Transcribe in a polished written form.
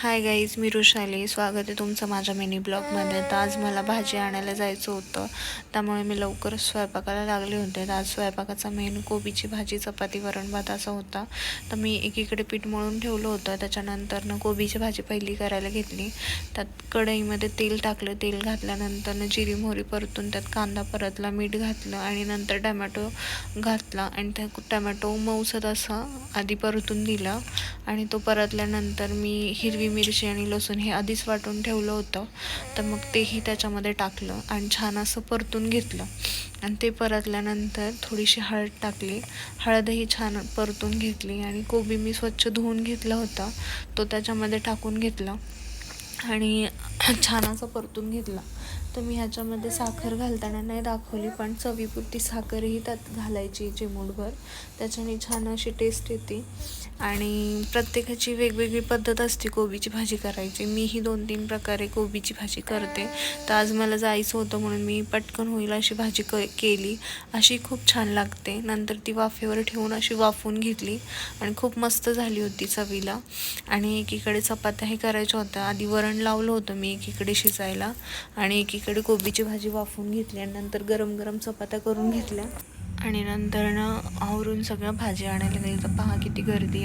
Hi guys, मी रुशाली. स्वागत आहे तुमचं माझ्या मिनी ब्लॉगमध्ये. तर आज मला भाजी आणायला जायचं होतं, त्यामुळे मी लवकरच स्वयंपाकाला लागले होते. तर आज स्वयंपाकाचा मेनू कोबीची भाजी, चपाती, वरण भात असा होता. तर मी एकीकडे पीठ मळून ठेवलं होतं. त्याच्यानंतर कोबीची भाजी पहिली करायला घेतली. त्यात कढईमध्ये तेल टाकलं. तेल घातल्यानंतर जिरी मोहरी परतून त्यात कांदा परतला, मीठ घातलं आणि नंतर टमॅटो घातला आणि त्या टमॅटो मऊसर असा आधी परतून दिला. आणि तो परतल्यानंतर मी हिरवी मिरची आणि लसूण हे आधीच वाटून ठेवलं होतं, तर मग तेही त्याच्यामध्ये टाकलं आणि छान असं परतून घेतलं. आणि ते परतल्यानंतर थोडीशी हळद टाकली. हळदही छान परतून घेतली आणि कोबी मी स्वच्छ धुवून घेतला होता, तो त्याच्यामध्ये टाकून घेतला आणि छान असं परतून घेतला. तर मी ह्याच्यामध्ये साखर घालताना नाही दाखवली, पण चवीपुरती साखरही त्यात घालायची चिमूटभर. त्याच्याने छान अशी टेस्ट येते. आणि प्रत्येकाची वेगवेगळी पद्धत असते कोबीची भाजी करायची. मीही 2-3 प्रकारे कोबीची भाजी करते. तर आज मला जायचं होतं म्हणून मी पटकन होईल अशी भाजी केली. अशी खूप छान लागते. नंतर ती वाफेवर ठेवून अशी वाफवून घेतली आणि खूप मस्त झाली होती चवीला. आणि एकीकडे चपात्याही करायच्या होत्या. आधी वरण लावलं होतं मी एकीकडे शिजायला आणि एकीकडे कोबीची भाजी वाफवून घेतली आणि नंतर गरम गरम चपात्या करून घेतल्या. आणि नंतर आवरून सगळं भाजी आणायला गेली. तर पहा किती गर्दी आहे.